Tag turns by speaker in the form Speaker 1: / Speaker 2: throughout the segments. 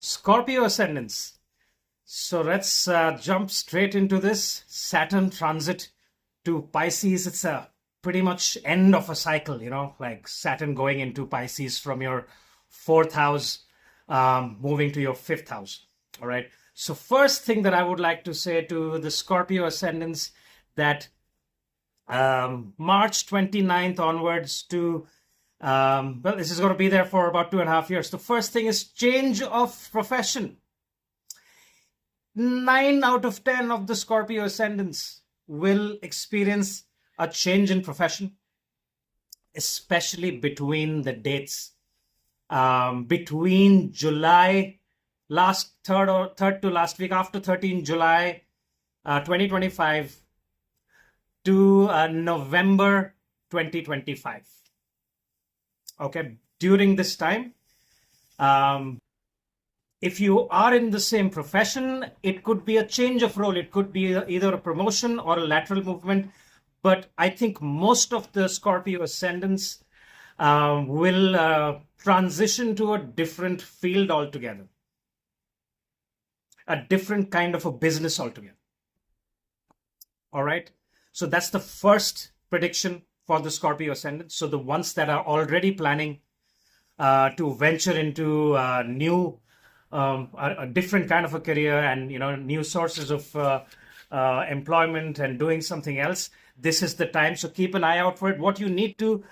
Speaker 1: Scorpio ascendants. So let's jump straight into this. Saturn transit to Pisces. It's a pretty much end of a cycle, like Saturn going into Pisces from your fourth house, moving to your fifth house. All right. So first thing that I would like to say to the Scorpio ascendants that March 29th onwards to well, this is going to be there for about 2.5 years. The first thing is change of profession. 9 out of 10 of the Scorpio ascendants will experience a change in profession, especially between the dates between July third to last week after 13 July 2025 to November 2025. Okay, during this time, if you are in the same profession, it could be a change of role. It could be either a promotion or a lateral movement. But I think most of the Scorpio ascendants will transition to a different field altogether, a different kind of a business altogether. All right. So that's the first prediction for the Scorpio ascendant. So the ones that are already planning to venture into a different kind of a career and new sources of employment and doing something else, this is the time. So keep an eye out for it. What you need to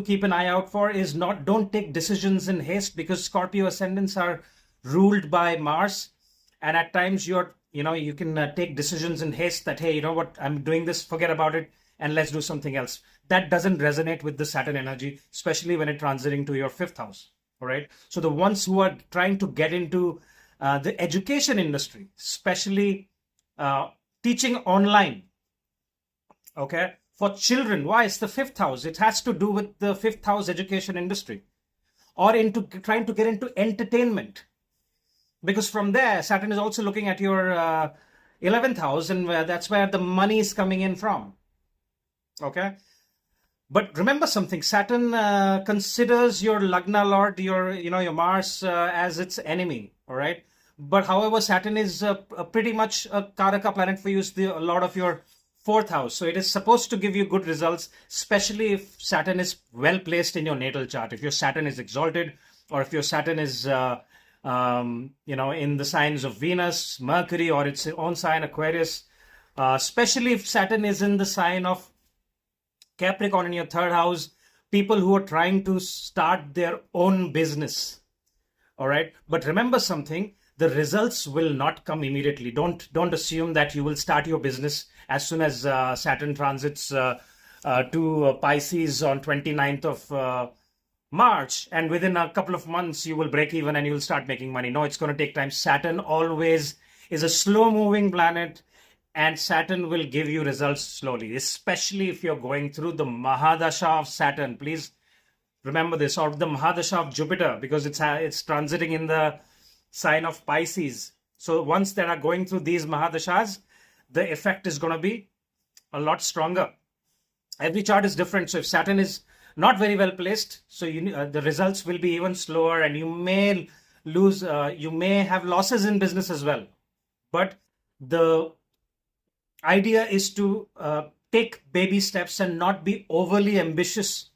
Speaker 1: keep an eye out for is don't take decisions in haste, because Scorpio ascendants are ruled by Mars, and at times you can take decisions in haste that, hey, you know what, I'm doing this, forget about it, and let's do something else. That doesn't resonate with the Saturn energy, especially when it's transiting to your fifth house. All right. So the ones who are trying to get into the education industry, especially teaching online, okay, for children. Why? It's the fifth house. It has to do with the fifth house education industry, or into trying to get into entertainment, because from there Saturn is also looking at your 11th house, and that's where the money is coming in from. Okay. But remember something, Saturn considers your Lagna Lord, your Mars, as its enemy, all right? But however, Saturn is pretty much a Karaka planet for you, is the Lord of your fourth house. So it is supposed to give you good results, especially if Saturn is well placed in your natal chart. If your Saturn is exalted, or if your Saturn is, in the signs of Venus, Mercury, or its own sign, Aquarius, especially if Saturn is in the sign of Capricorn in your third house, people who are trying to start their own business. All right. But remember something, the results will not come immediately. Don't assume that you will start your business as soon as Saturn transits to Pisces on 29th of March, and within a couple of months you will break even and you will start making money. No, it's going to take time. Saturn always is a slow moving planet, and Saturn will give you results slowly, especially if you're going through the Mahadasha of Saturn. Please remember this, or the Mahadasha of Jupiter, because it's transiting in the sign of Pisces. So once they are going through these Mahadashas, the effect is going to be a lot stronger. Every chart is different. So if Saturn is not very well placed, so the results will be even slower, and you may have losses in business as well. But the idea is to take baby steps and not be overly ambitious.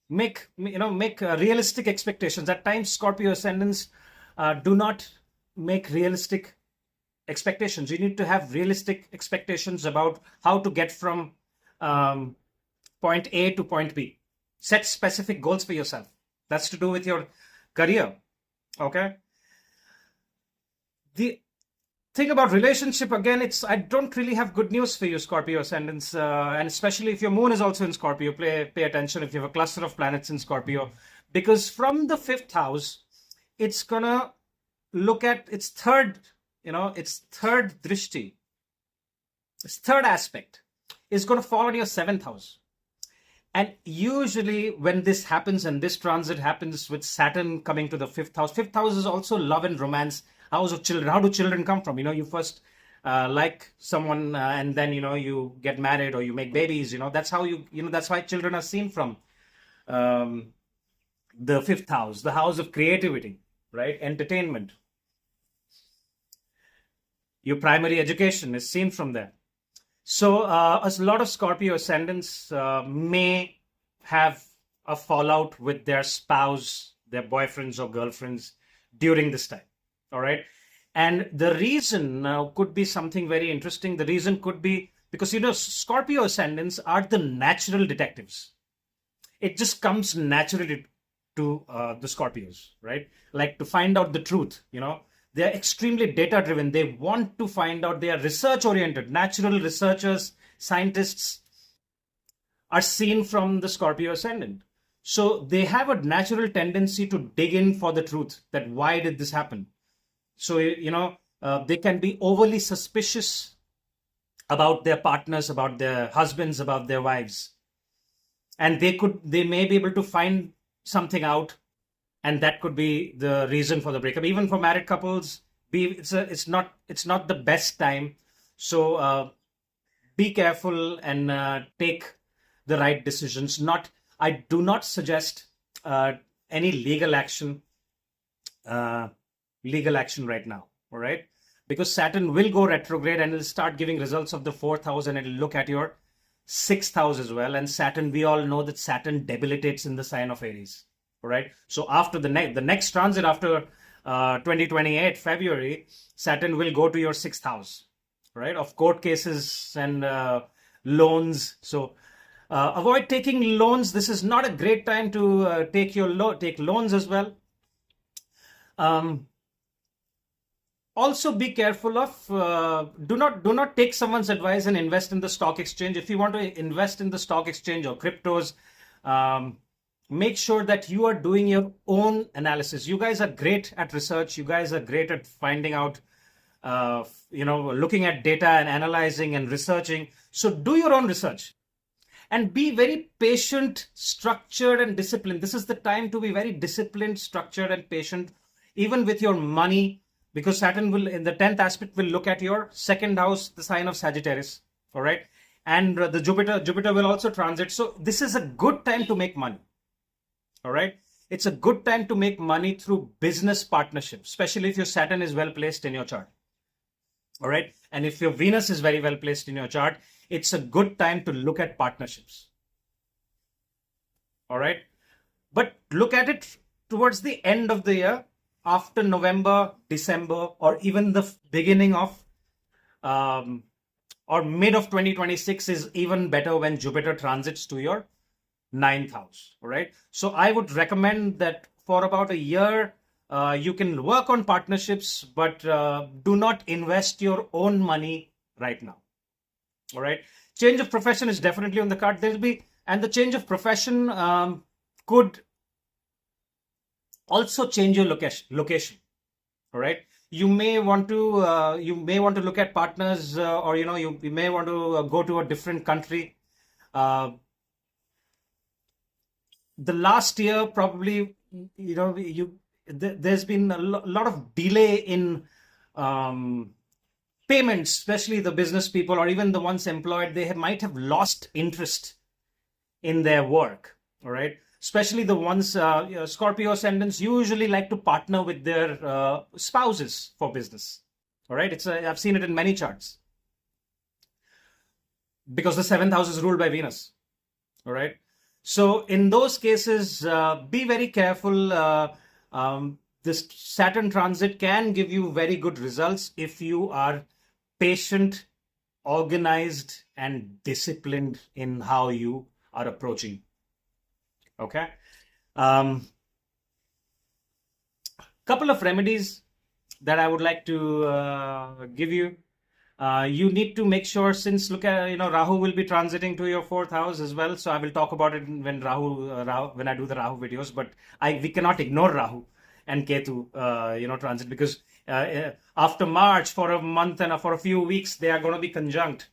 Speaker 1: Make realistic expectations. At times, Scorpio ascendants do not make realistic expectations. You need to have realistic expectations about how to get from point A to point B. Set specific goals for yourself. That's to do with your career. Okay. The thing about relationship, again, I don't really have good news for you, Scorpio ascendants, and especially if your moon is also in Scorpio, pay attention if you have a cluster of planets in Scorpio, because from the fifth house, it's gonna look at its third drishti, its third aspect is going to fall on your seventh house. And usually when this happens, and this transit happens with Saturn coming to the fifth house is also love and romance, house of children. How do children come from? You first like someone, and then you get married or you make babies. That's how that's why children are seen from. the fifth house, the house of creativity, right? Entertainment. Your primary education is seen from there. So a lot of Scorpio ascendants may have a fallout with their spouse, their boyfriends or girlfriends during this time. All right. And the reason could be something very interesting. The reason could be because, Scorpio ascendants are the natural detectives. It just comes naturally to the Scorpios, right? Like to find out the truth, They're extremely data driven. They want to find out. They are research oriented. Natural researchers, scientists are seen from the Scorpio ascendant. So they have a natural tendency to dig in for the truth, that why did this happen? So, they can be overly suspicious about their partners, about their husbands, about their wives. And they may be able to find something out, and that could be the reason for the breakup. Even for married couples, it's not the best time. So be careful and take the right decisions. I do not suggest any legal action right now. All right, because Saturn will go retrograde and it'll start giving results of the fourth house, and it'll look at your sixth house as well. And Saturn, we all know that Saturn debilitates in the sign of Aries. All right. So after the next transit, after 2028 February, Saturn will go to your sixth house, right, of court cases and loans. So avoid taking loans. This is not a great time to take loans as well. Also be careful of do not take someone's advice and invest in the stock exchange. If you want to invest in the stock exchange or cryptos, make sure that you are doing your own analysis. You guys are great at research. You guys are great at finding out, looking at data and analyzing and researching. So do your own research and be very patient, structured, and disciplined. This is the time to be very disciplined, structured, and patient, even with your money, because Saturn will, in the 10th aspect, will look at your second house, the sign of Sagittarius. All right. And the Jupiter will also transit. So this is a good time to make money. All right. It's a good time to make money through business partnerships, especially if your Saturn is well placed in your chart. All right. And if your Venus is very well placed in your chart, it's a good time to look at partnerships. All right. But look at it towards the end of the year, after November, December, or even the beginning of or mid of 2026 is even better when Jupiter transits to your 9th house. All right. So I would recommend that for about a year, you can work on partnerships, but do not invest your own money right now. All right. Change of profession is definitely on the card. And the change of profession could also change your location. All right. You may want to look at partners, or you may want to go to a different country. The last year, probably, there's been a lot of delay in payments, especially the business people or even the ones employed. They might have lost interest in their work. All right. Especially the ones, Scorpio ascendants usually like to partner with their spouses for business. All right. I've seen it in many charts, because the 7th house is ruled by Venus. All right. So in those cases, be very careful. This Saturn transit can give you very good results if you are patient, organized, and disciplined in how you are approaching. Okay. Couple of remedies that I would like to give you. You need to make sure, since look at, Rahu will be transiting to your 4th house as well. So I will talk about it when when I do the Rahu videos, but we cannot ignore Rahu and Ketu, transit, because after March, for a month and for a few weeks, they are going to be conjunct.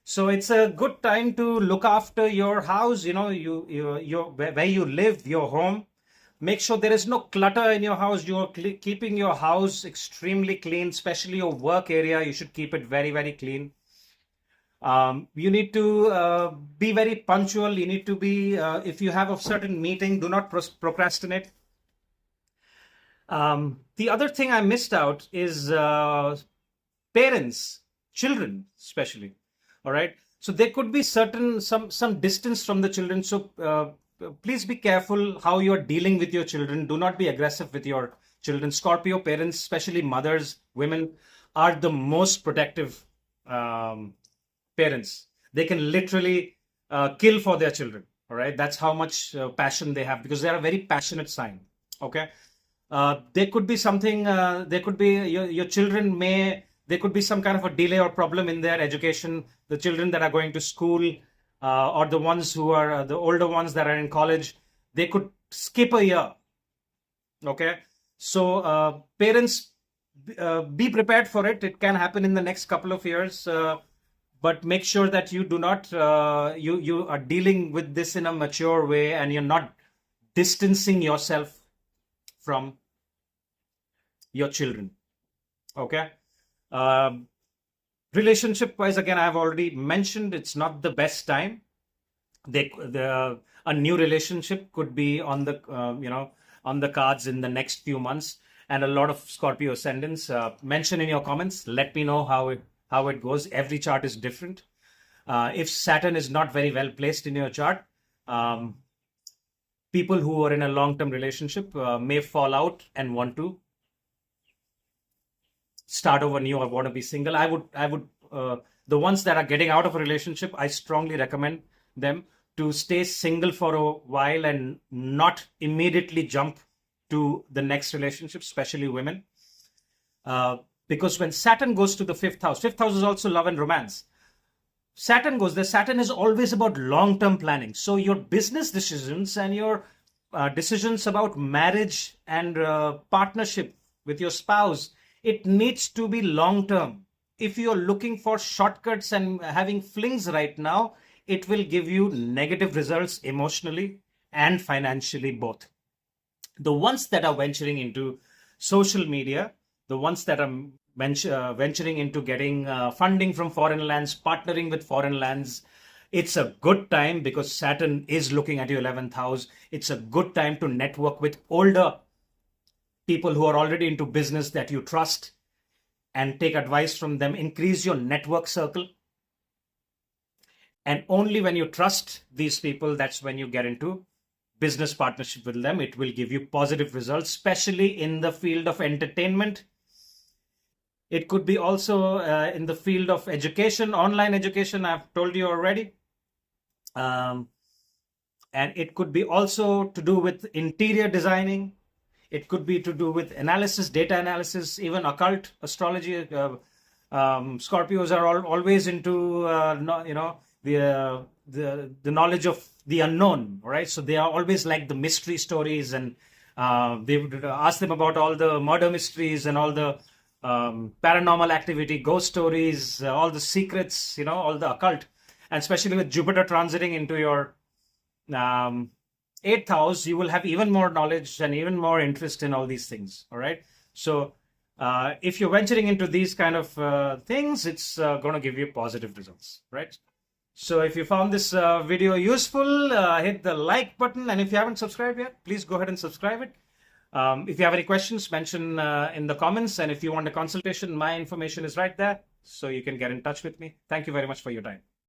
Speaker 1: So it's a good time to look after your house, where you live, your home. Make sure there is no clutter in your house. You're keeping your house extremely clean, especially your work area. You should keep it very, very clean. You need to be very punctual. You need to be, if you have a certain meeting, do not procrastinate. The other thing I missed out is parents, children, especially. All right. So there could be some distance from the children. So please be careful how you are dealing with your children. Do not be aggressive with your children. Scorpio parents, especially mothers, women, are the most protective parents. They can literally kill for their children. All right. That's how much passion they have, because they are a very passionate sign. Okay. There could be something, there could be your children there could be some kind of a delay or problem in their education. The children that are going to school, or the ones who are the older ones that are in college, they could skip a year. Okay. So parents, be prepared for it. It can happen in the next couple of years. But make sure that you do not, you are dealing with this in a mature way, and you're not distancing yourself from your children. Okay. Relationship wise, again, I've already mentioned it's not the best time. A new relationship could be on the on the cards in the next few months, and a lot of Scorpio ascendants. Mention in your comments. Let me know how it goes. Every chart is different. If Saturn is not very well placed in your chart, people who are in a long-term relationship may fall out and want to start over new or want to be single. I would the ones that are getting out of a relationship, I strongly recommend them to stay single for a while and not immediately jump to the next relationship, especially women. Because when Saturn goes to the fifth house is also love and romance. Saturn is always about long-term planning. So your business decisions and your decisions about marriage and partnership with your spouse, it needs to be long-term. If you're looking for shortcuts and having flings right now, it will give you negative results emotionally and financially both. The ones that are venturing into social media, the ones that are venturing into getting funding from foreign lands, partnering with foreign lands, it's a good time because Saturn is looking at your 11th house. It's a good time to network with older people who are already into business that you trust and take advice from them. Increase your network circle. And only when you trust these people, that's when you get into business partnership with them. It will give you positive results, especially in the field of entertainment. It could be also in the field of education, online education, I've told you already. And it could be also to do with interior designing. It could be to do with analysis, data analysis, even occult astrology. Scorpios are always into, the knowledge of the unknown, right? So they are always like the mystery stories, and they would ask them about all the murder mysteries and all the paranormal activity, ghost stories, all the secrets, all the occult. And especially with Jupiter transiting into your 8th house, you will have even more knowledge and even more interest in all these things. All right. So if you're venturing into these kind of things, it's going to give you positive results, right? So if you found this video useful, hit the like button. And if you haven't subscribed yet, please go ahead and subscribe it. If you have any questions, mention in the comments. And if you want a consultation, my information is right there. So you can get in touch with me. Thank you very much for your time.